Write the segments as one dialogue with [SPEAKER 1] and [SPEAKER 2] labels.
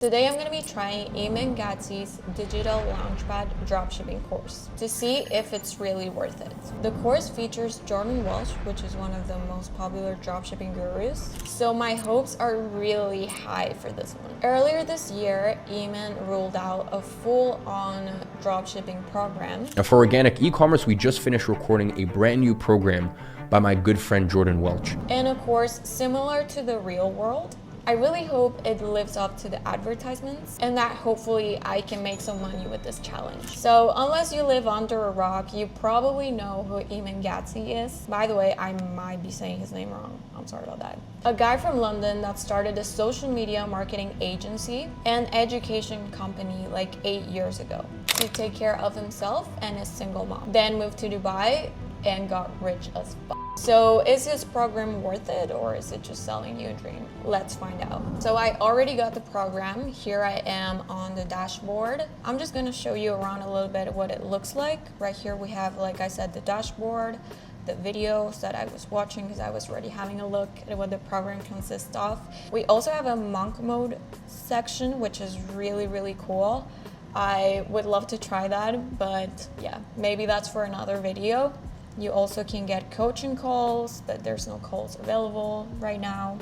[SPEAKER 1] Today I'm going to be trying Iman Gadzhi's digital launchpad dropshipping course to see if it's really worth it. The course features Jordan Welch, which is one of the most popular dropshipping gurus, so my hopes are really high for this one. Earlier this year, Iman rolled out a full-on dropshipping program.
[SPEAKER 2] Now for organic e-commerce, we just finished recording a brand new program by my good friend Jordan Welch.
[SPEAKER 1] And a course similar to the real world. I really hope it lives up to the advertisements and that hopefully I can make some money with this challenge. So unless you live under a rock, you probably know who Iman Gadzhi is. By the way, I might be saying his name wrong. I'm sorry about that. A guy from London that started a social media marketing agency and education company like 8 years ago to take care of himself and his single mom. Then moved to Dubai and got rich as fuck. So is his program worth it, or is it just selling you a dream? Let's find out. So I already got the program. Here I am on the dashboard. I'm just gonna show you around a little bit of what it looks like. Right here we have, like I said, the dashboard, the videos that I was watching because I was already having a look at what the program consists of. We also have a monk mode section, which is really, really cool. I would love to try that, but yeah, maybe that's for another video. You also can get coaching calls, but there's no calls available right now.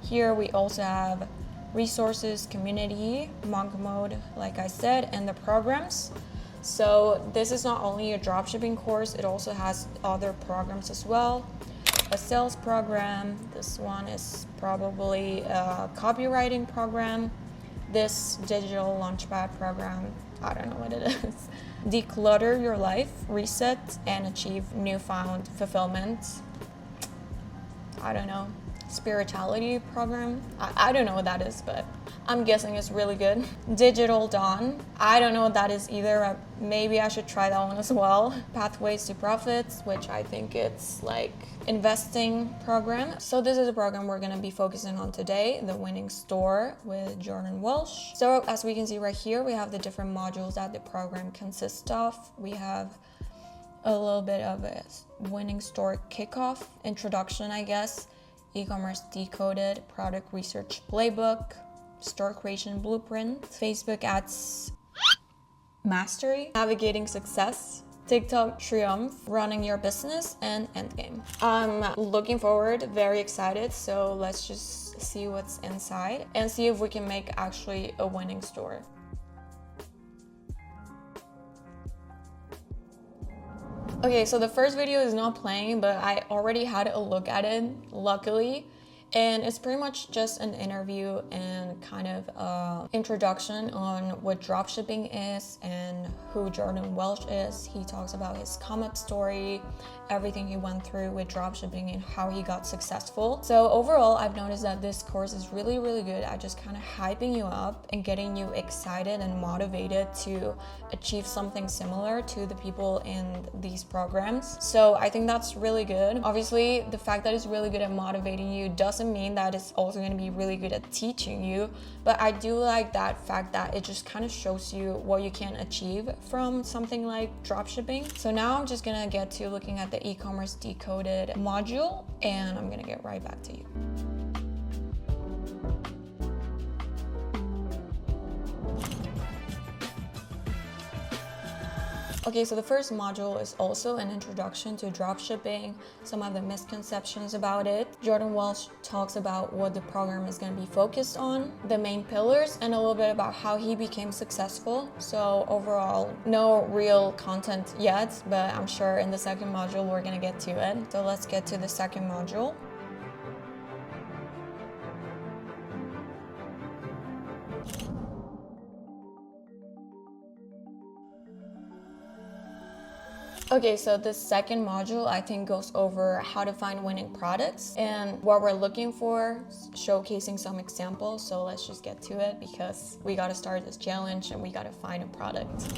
[SPEAKER 1] Here we also have resources, community, monk mode, like I said, and the programs. So this is not only a dropshipping course, it also has other programs as well. A sales program, this one is probably a copywriting program. This digital launchpad program, I don't know what it is. Declutter your life, reset, and achieve newfound fulfillment. I don't know. Spirituality program. I don't know what that is, but I'm guessing it's really good. Digital Dawn. I don't know what that is either. Maybe I should try that one as well. Pathways to Profits, which I think it's like investing program. So this is a program we're gonna be focusing on today, the winning store with Jordan Welch. So as we can see right here, we have the different modules that the program consists of. We have a little bit of a winning store kickoff, introduction, I guess, e-commerce decoded, product research playbook, store creation blueprint, Facebook ads mastery, navigating success, TikTok triumph, running your business, and endgame. I'm looking forward, very excited. So let's just see what's inside and see if we can make actually a winning store. Okay, so the first video is not playing, but I already had a look at it, luckily. And it's pretty much just an interview and kind of introduction on what dropshipping is and who Jordan Welch is. He talks about his come up story, everything he went through with dropshipping and how he got successful. So overall, I've noticed that this course is really, really good at just kind of hyping you up and getting you excited and motivated to achieve something similar to the people in these programs. So I think that's really good. Obviously, the fact that it's really good at motivating you doesn't mean that it's also going to be really good at teaching you, but I do like that fact that it just kind of shows you what you can achieve from something like dropshipping. So now I'm just gonna get to looking at the e-commerce decoded module, and I'm gonna get right back to you. Okay, so the first module is also an introduction to dropshipping, some of the misconceptions about it. Jordan Welch talks about what the program is going to be focused on, the main pillars, and a little bit about how he became successful. So overall, no real content yet, but I'm sure in the second module we're going to get to it. So let's get to the second module. Okay, so this second module I think goes over how to find winning products and what we're looking for, showcasing some examples. So let's just get to it because we got to start this challenge and we got to find a product.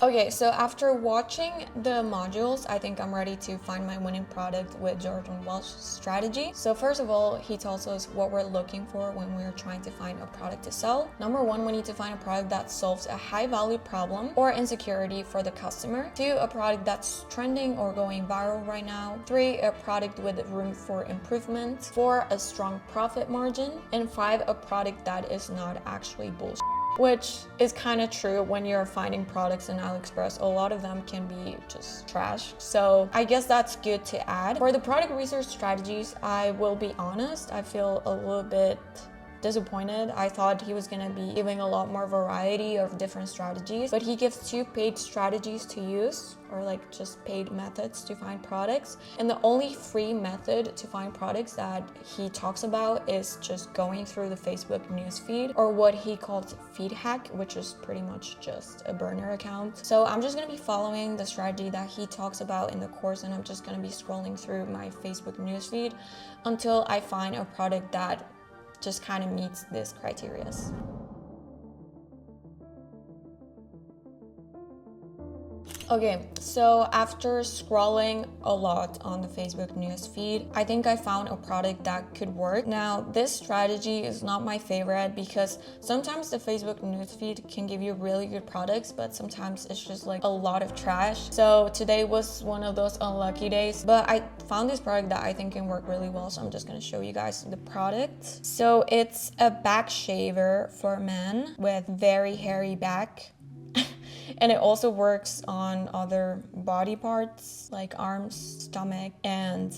[SPEAKER 1] Okay, so after watching the modules, I think I'm ready to find my winning product with Jordan Welch's strategy. So first of all, he tells us what we're looking for when we're trying to find a product to sell. Number one, we need to find a product that solves a high value problem or insecurity for the customer. Two, a product that's trending or going viral right now. Three, a product with room for improvement. Four, a strong profit margin. And five, a product that is not actually bullshit. Which is kind of true when you're finding products in AliExpress. A lot of them can be just trash. So I guess that's good to add. For the product research strategies, I will be honest, I feel a little bit disappointed. I thought he was gonna be giving a lot more variety of different strategies, but he gives 2 paid strategies to use, or like just paid methods to find products. And the only free method to find products that he talks about is just going through the Facebook newsfeed, or what he calls feed hack, which is pretty much just a burner account. So I'm just gonna be following the strategy that he talks about in the course, and I'm just gonna be scrolling through my Facebook newsfeed until I find a product that just kind of meets this criteria. Okay, so after scrolling a lot on the Facebook news feed, I think I found a product that could work. Now, this strategy is not my favorite because sometimes the Facebook news feed can give you really good products, but sometimes it's just like a lot of trash. So today was one of those unlucky days, but I found this product that I think can work really well, so I'm just gonna show you guys the product. So it's a back shaver for men with very hairy back. And it also works on other body parts like arms, stomach, and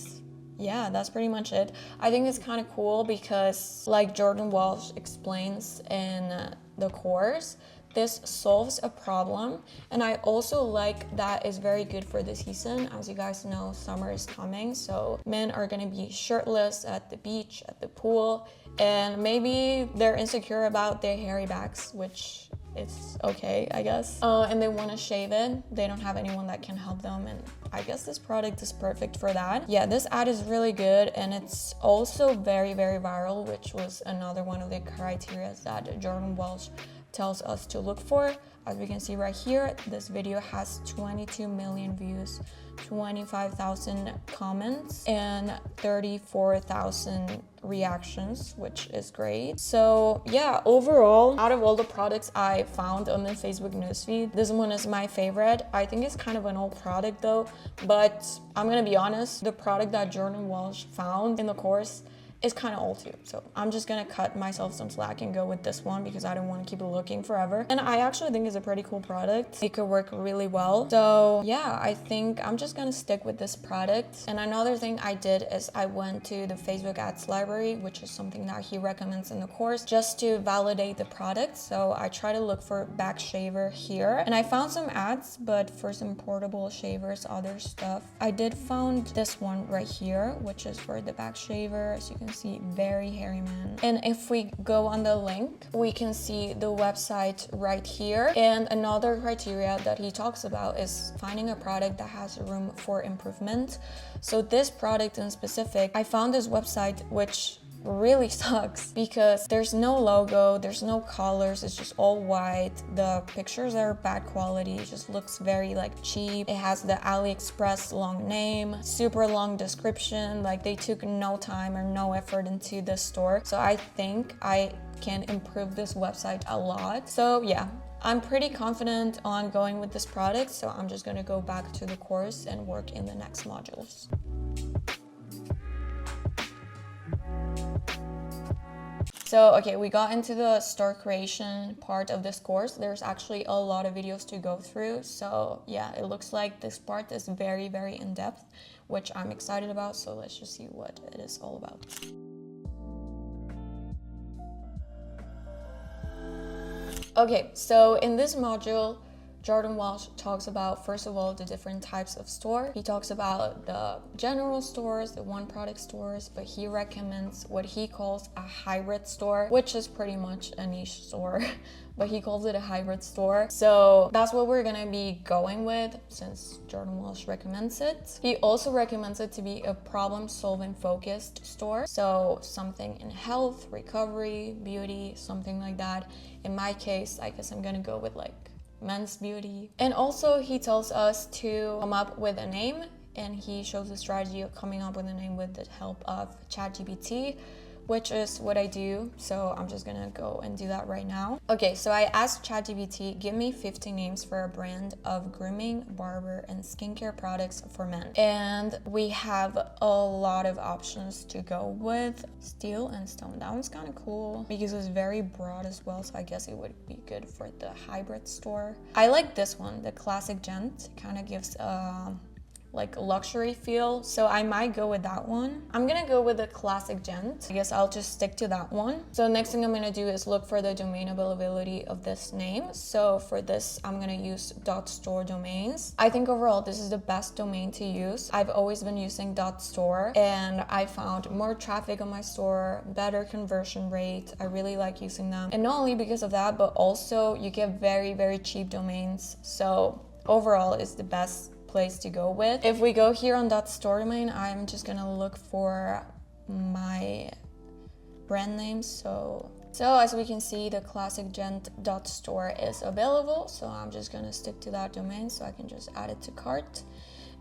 [SPEAKER 1] yeah, that's pretty much it. I think it's kind of cool because, like Jordan Welch explains in the course, this solves a problem. And I also like that it's very good for the season. As you guys know, summer is coming, so men are gonna be shirtless at the beach, at the pool, and maybe they're insecure about their hairy backs, which it's okay, I guess. And they want to shave it. They don't have anyone that can help them, and I guess this product is perfect for that. Yeah, this ad is really good, and it's also very, very viral, which was another one of the criteria that Jordan Welch tells us to look for. As we can see right here, this video has 22 million views, 25,000 comments, and 34,000 reactions, which is great. So yeah, overall, out of all the products I found on the Facebook newsfeed, this one is my favorite. I think it's kind of an old product though, but I'm gonna be honest, the product that Jordan Welch found in the course is kind of old too. So I'm just gonna cut myself some slack and go with this one because I don't want to keep looking forever. And I actually think it's a pretty cool product. It could work really well. So yeah, I think I'm just gonna stick with this product. And another thing I did is I went to the Facebook ads library, which is something that he recommends in the course, just to validate the product. So I try to look for back shaver here, and I found some ads, but for some portable shavers, other stuff, I did found this one right here, which is for the back shaver. As you can see, very hairy man. And if we go on the link, we can see the website right here. And another criteria that he talks about is finding a product that has room for improvement. So this product in specific, I found this website which really sucks because there's no logo, there's no colors, it's just all white. The pictures are bad quality, it just looks very like cheap. It has the AliExpress long name, super long description, like they took no time or no effort into the store. So I think I can improve this website a lot. So yeah, I'm pretty confident on going with this product, so I'm just gonna go back to the course and work in the next modules. So, okay, we got into the store creation part of this course. There's actually a lot of videos to go through. So yeah, it looks like this part is very, very in-depth, which I'm excited about. So let's just see what it is all about. Okay, so in this module, Jordan Welch talks about, first of all, the different types of store. He talks about the general stores, the one product stores, but he recommends what he calls a hybrid store, which is pretty much a niche store, but he calls it a hybrid store. So that's what we're gonna be going with since Jordan Welch recommends it. He also recommends it to be a problem-solving focused store. So something in health, recovery, beauty, something like that. In my case, I guess I'm gonna go with like men's beauty. And also he tells us to come up with a name, and he shows the strategy of coming up with a name with the help of ChatGPT, which is what I do. So I'm just gonna go and do that right now. Okay, so I asked ChatGPT, give me 50 names for a brand of grooming, barber, and skincare products for men. And we have a lot of options to go with. Steel and stone, that one's kind of cool because it's very broad as well, so I guess it would be good for the hybrid store. I like this one, the classic gent. Kind of gives like a luxury feel, so I might go with that one. I'm gonna go with the classic gent. I guess I'll just stick to that one. So next thing I'm gonna do is look for the domain availability of this name. So for this, I'm gonna use .store domains. I think overall this is the best domain to use. I've always been using .store, and I found more traffic on my store, better conversion rate. I really like using them, and not only because of that, but also you get very, very cheap domains. So overall, it's the best place to go with. If we go here on .store domain, I'm just gonna look for my brand names. So as we can see, the classic gent .store is available. So I'm just gonna stick to that domain, so I can just add it to cart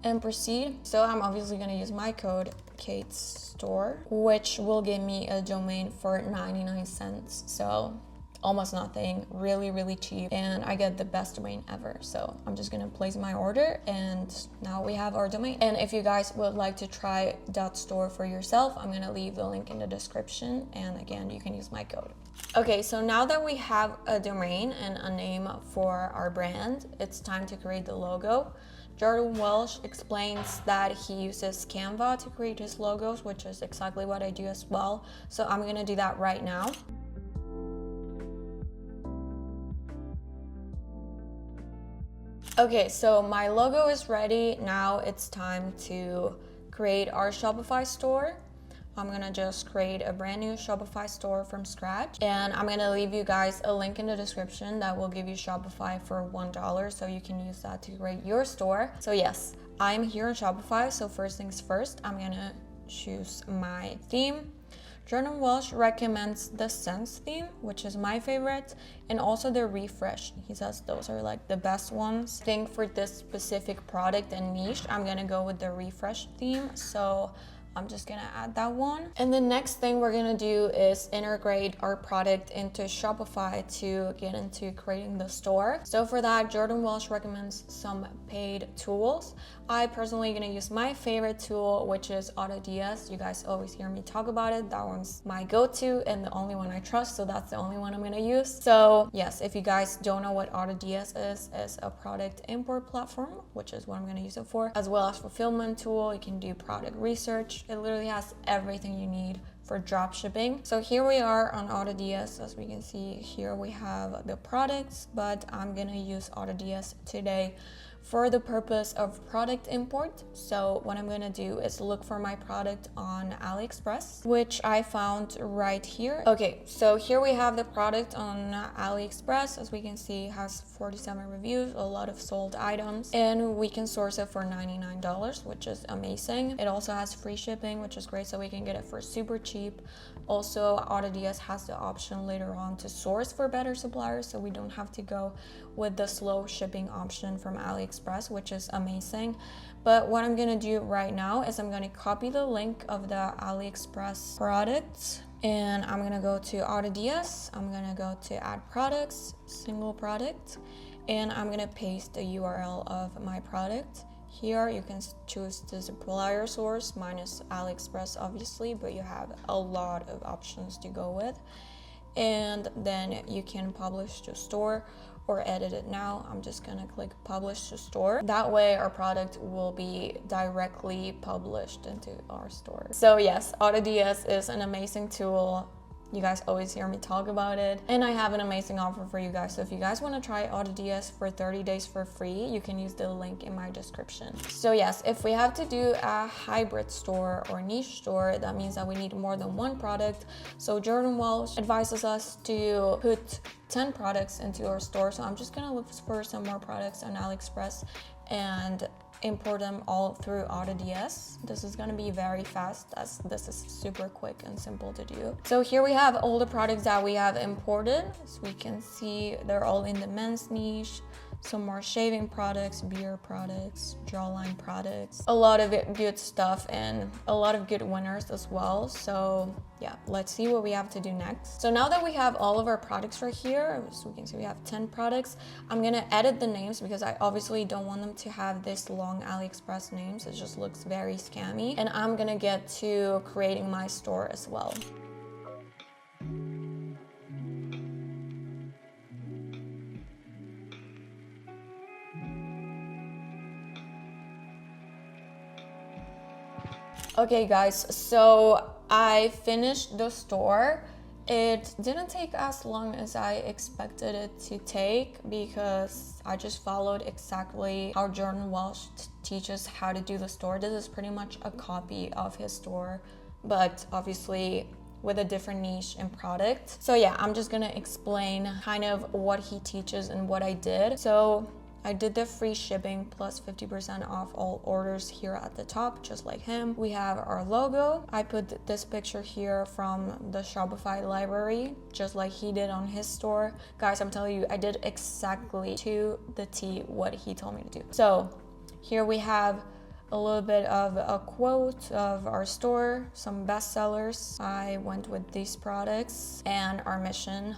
[SPEAKER 1] and proceed. So I'm obviously gonna use my code KATESTORE, which will give me a domain for 99 cents. So almost nothing, really, really cheap, and I get the best domain ever. So I'm just gonna place my order, and now we have our domain. And if you guys would like to try .store for yourself, I'm gonna leave the link in the description, and again, you can use my code. Okay, so now that we have a domain and a name for our brand, it's time to create the logo. Jordan Welch explains that he uses Canva to create his logos, which is exactly what I do as well. So I'm gonna do that right now. Okay, so my logo is ready. Now it's time to create our Shopify store. I'm gonna just create a brand new Shopify store from scratch, and I'm gonna leave you guys a link in the description that will give you Shopify for $1, so you can use that to create your store. So yes, I'm here on Shopify, so first things first, I'm gonna choose my theme. Jordan Welch recommends the Sense theme, which is my favorite, and also the Refresh. He says those are like the best ones. I think for this specific product and niche, I'm gonna go with the Refresh theme. So I'm just gonna add that one. And the next thing we're gonna do is integrate our product into Shopify to get into creating the store. So for that, Jordan Welch recommends some paid tools. I personally gonna use my favorite tool, which is AutoDS. You guys always hear me talk about it. That one's my go-to and the only one I trust, so that's the only one I'm gonna use. So yes, if you guys don't know what AutoDS is, it's a product import platform, which is what I'm gonna use it for, as well as fulfillment tool. You can do product research. It literally has everything you need for drop shipping. So here we are on AutoDS. As we can see here, we have the products, but I'm gonna use AutoDS today for the purpose of product import. So what I'm gonna do is look for my product on AliExpress, which I found right here. Okay, so here we have the product on AliExpress. As we can see, it has 47 reviews, a lot of sold items, and we can source it for $99, which is amazing. It also has free shipping, which is great, so we can get it for super cheap. Also, AutoDS has the option later on to source for better suppliers, so we don't have to go with the slow shipping option from AliExpress, which is amazing. But what I'm gonna do right now is I'm gonna copy the link of the AliExpress product, and I'm gonna go to AutoDS. I'm gonna go to add products, single product, and I'm gonna paste the URL of my product. Here you can choose the supplier source, minus AliExpress obviously, but you have a lot of options to go with. And then you can publish to store or edit it now. I'm just gonna click publish to store. That way our product will be directly published into our store. So yes, AutoDS is an amazing tool. You guys always hear me talk about it, and I have an amazing offer for you guys. So if you guys want to try AutoDS for 30 days for free, you can use the link in my description. So yes, if we have to do a hybrid store or niche store, that means that we need more than one product. So Jordan Welch advises us to put 10 products into our store. So I'm just gonna look for some more products on AliExpress and import them all through AutoDS. This is gonna be very fast, as this is super quick and simple to do. So here we have all the products that we have imported. As we can see, they're all in the men's niche. some more shaving products, beer products, jawline products, a lot of good stuff and a lot of good winners as well. So yeah, let's see what we have to do next. So now that we have all of our products right here, so we can see we have 10 products, I'm gonna edit the names because I obviously don't want them to have this long AliExpress names. It just looks very scammy. And I'm gonna get to creating my store as well. Okay guys, so I finished the store. It didn't take as long as I expected it to take because I just followed exactly how Jordan Welch teaches how to do the store. This is pretty much a copy of his store, but obviously with a different niche and product. So yeah, I'm just gonna explain kind of what he teaches and what I did. So I did the free shipping plus 50% off all orders here at the top, just like him. We have our logo. I put this picture here from the Shopify library, just like he did on his store. Guys, I'm telling you, I did exactly to the T what he told me to do. So here we have a little bit of a quote of our store, some bestsellers. I went with these products and our mission.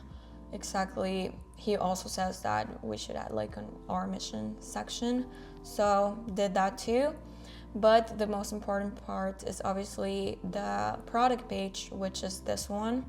[SPEAKER 1] Exactly, he also says that we should add like an our mission section, so did that too. But the most important part is obviously the product page, which is this one.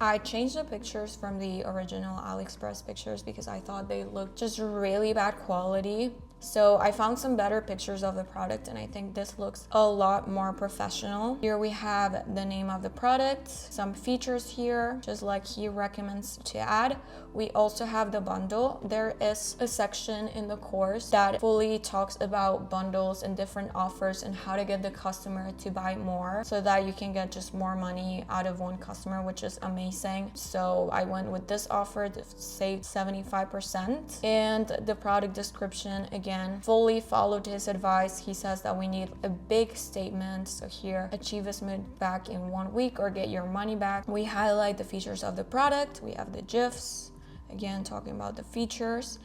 [SPEAKER 1] I changed the pictures from the original AliExpress pictures because I thought they looked just really bad quality. So I found some better pictures of the product and I think this looks a lot more professional. Here we have the name of the product, some features here, just like he recommends to add. We also have the bundle. There is a section in the course that fully talks about bundles and different offers and how to get the customer to buy more so that you can get just more money out of one customer, which is amazing. So I went with this offer to save 75%. And the product description, again, fully followed his advice. He says that we need a big statement. So here, achieve this mood back in 1 week or get your money back. We highlight the features of the product. We have the GIFs, again, talking about the features,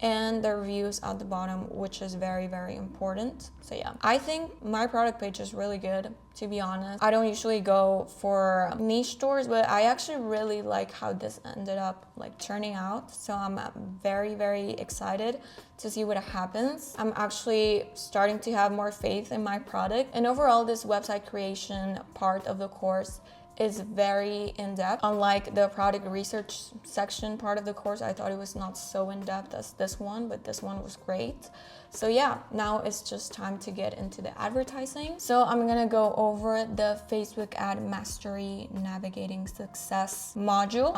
[SPEAKER 1] and the reviews at the bottom, which is very, very important. So yeah, I think my product page is really good, to be honest. I don't usually go for niche stores, but I actually really like how this ended up like turning out. So I'm very, very excited to see what happens. I'm actually starting to have more faith in my product. And overall, this website creation part of the course is very in-depth. Unlike the product research section part of the course, I thought it was not so in-depth as this one, but this one was great. So yeah, now it's just time to get into the advertising. So I'm gonna go over the Facebook Ad Mastery Navigating Success module.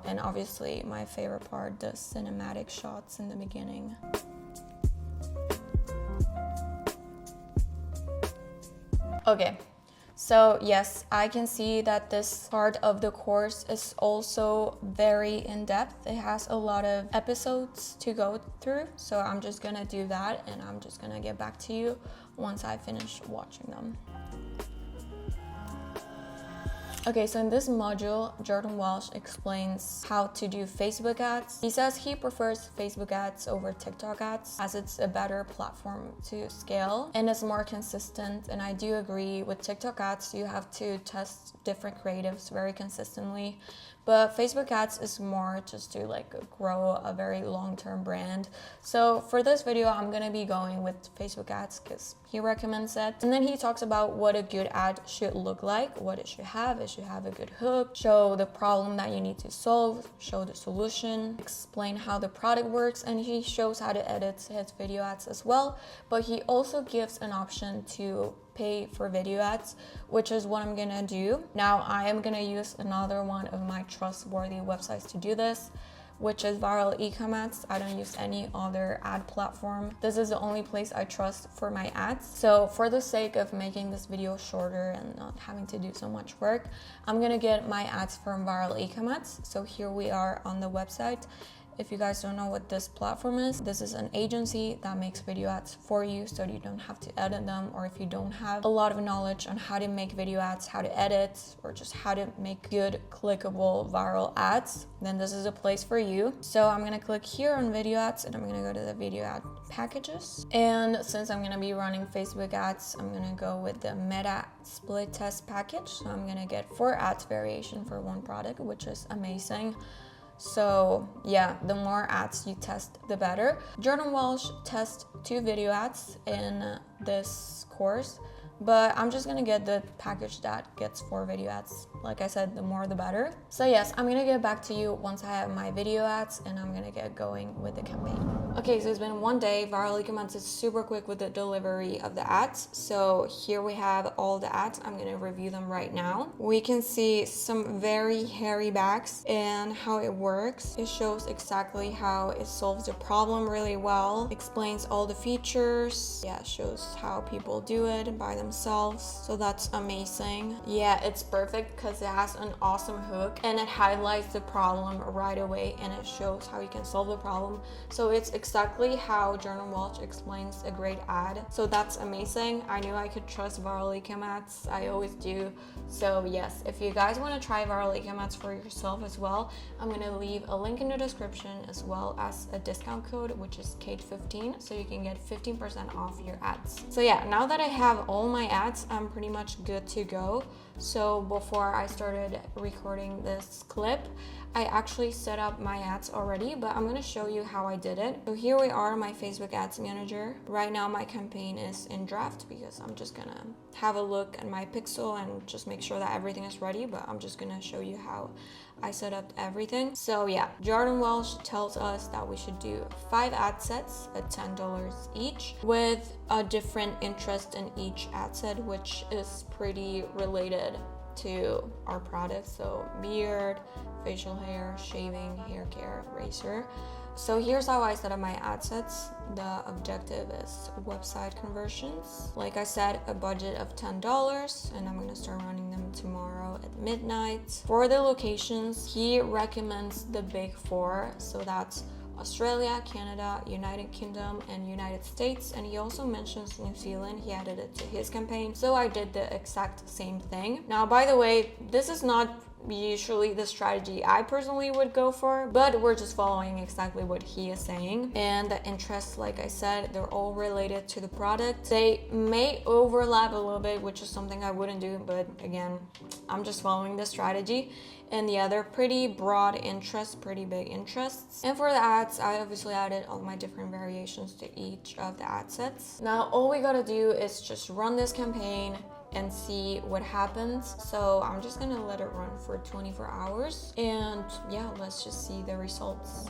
[SPEAKER 1] And obviously my favorite part, the cinematic shots in the beginning. Okay. So yes, I can see that this part of the course is also very in-depth. It has a lot of episodes to go through. So I'm just gonna do that and I'm just gonna get back to you once I finish watching them. Okay, so in this module, Jordan Welch explains how to do Facebook ads. He says he prefers Facebook ads over TikTok ads as it's a better platform to scale and it's more consistent. And I do agree with TikTok ads, you have to test different creatives very consistently. But Facebook ads is more just to like grow a very long-term brand. So for this video, I'm gonna be going with Facebook ads because he recommends it. And then he talks about what a good ad should look like, what it should have. It should have a good hook, show the problem that you need to solve, show the solution, explain how the product works, and he shows how to edit his video ads as well. But he also gives an option to pay for video ads, which is what I'm gonna do. Now I am gonna use another one of my trustworthy websites to do this, which is Viral Ecom. I don't use any other ad platform. This is the only place I trust for my ads. So for the sake of making this video shorter and not having to do so much work, I'm gonna get my ads from Viral Ecom. So here we are on the website. If you guys don't know what this platform is, this is an agency that makes video ads for you so you don't have to edit them, or if you don't have a lot of knowledge on how to make video ads, how to edit, or just how to make good clickable viral ads, then this is a place for you. So I'm gonna click here on video ads and I'm gonna go to the video ad packages. And since I'm gonna be running Facebook ads, I'm gonna go with the meta split test package. So I'm gonna get 4 ads variation for one product, which is amazing. So yeah, the more ads you test, the better. Jordan Welch tests 2 video ads in this course, but I'm just gonna get the package that gets 4 video ads. Like I said, the more the better. So yes, I'm gonna get back to you once I have my video ads and I'm gonna get going with the campaign. Okay, so it's been 1 day. Viral Comments is super quick with the delivery of the ads. So here we have all the ads. I'm gonna review them right now. We can see some very hairy backs and how it works. It shows exactly how it solves the problem really well. Explains all the features. Yeah, shows how people do it by themselves. So that's amazing. Yeah, it's perfect because it has an awesome hook and it highlights the problem right away and it shows how you can solve the problem. So it's exactly how Jordan Welch explains a great ad. So that's amazing. I knew I could trust Viral Comments. I always do. So yes, if you guys want to try Viral Comments for yourself as well, I'm going to leave a link in the description as well as a discount code, which is Kate15, so you can get 15% off your ads. So yeah, now that I have all my ads, I'm pretty much good to go. So before I started recording this clip, I actually set up my ads already, but I'm gonna show you how I did it. So here we are, my Facebook Ads Manager. Right now my campaign is in draft because I'm just gonna have a look at my pixel and just make sure that everything is ready, but I'm just gonna show you how I set up everything. So yeah, Jordan Welch tells us that we should do 5 ad sets at $10 each with a different interest in each ad set, which is pretty related to our product. So beard, facial hair, shaving, hair care, razor. So here's how I set up my ad sets. The objective is website conversions. Like I said, a budget of $10, and I'm gonna start running them tomorrow at midnight. For the locations, he recommends the big 4, so that's Australia, Canada, United Kingdom, and United States, and he also mentions New Zealand. He added it to his campaign, so I did the exact same thing. Now, by the way, this is not usually the strategy I personally would go for, but we're just following exactly what he is saying. And the interests, like I said, they're all related to the product. They may overlap a little bit, which is something I wouldn't do, but again, I'm just following the strategy. And yeah, they're pretty broad interests, pretty big interests. And for the ads, I obviously added all my different variations to each of the ad sets. Now, all we gotta do is just run this campaign and see what happens. So I'm just gonna let it run for 24 hours and yeah, let's just see the results.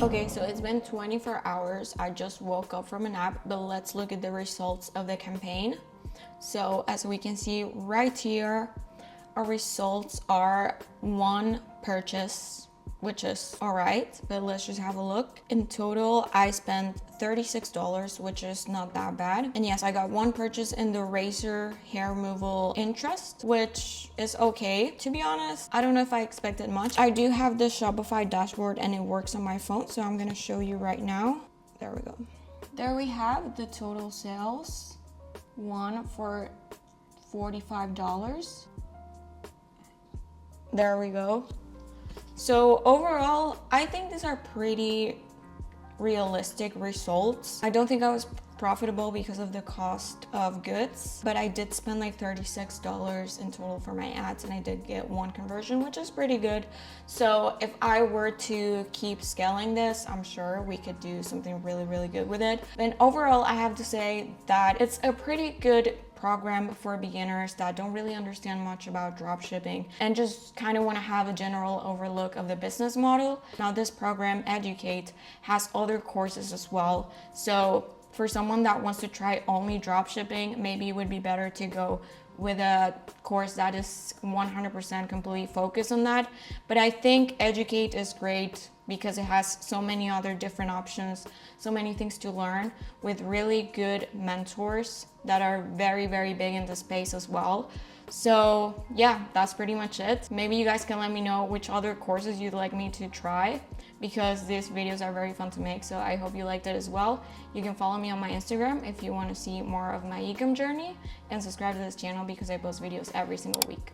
[SPEAKER 1] Okay, so it's been 24 hours. I just woke up from a nap, but let's look at the results of the campaign. So as we can see right here, our results are 1 purchase, which is all right, but let's just have a look. In total, I spent $36, which is not that bad. And yes, I got 1 purchase in the razor hair removal interest, which is okay. To be honest, I don't know if I expected much. I do have the Shopify dashboard and it works on my phone, so I'm gonna show you right now. There we go. There we have the total sales. 1 for $45. There we go. So overall, I think these are pretty realistic results. I don't think I was profitable because of the cost of goods, but I did spend like $36 in total for my ads and I did get 1 conversion, which is pretty good. So if I were to keep scaling this, I'm sure we could do something really, really good with it. And overall, I have to say that it's a pretty good program for beginners that don't really understand much about dropshipping and just kind of want to have a general overlook of the business model. Now this program, Educate, has other courses as well. So for someone that wants to try only dropshipping, maybe it would be better to go with a course that is 100% complete focus on that. But I think Educate is great because it has so many other different options, so many things to learn with really good mentors that are very, very big in the space as well. So yeah, that's pretty much it. Maybe you guys can let me know which other courses you'd like me to try, because these videos are very fun to make, so I hope you liked it as well. You can follow me on my Instagram if you want to see more of my e-com journey, and subscribe to this channel because I post videos every single week.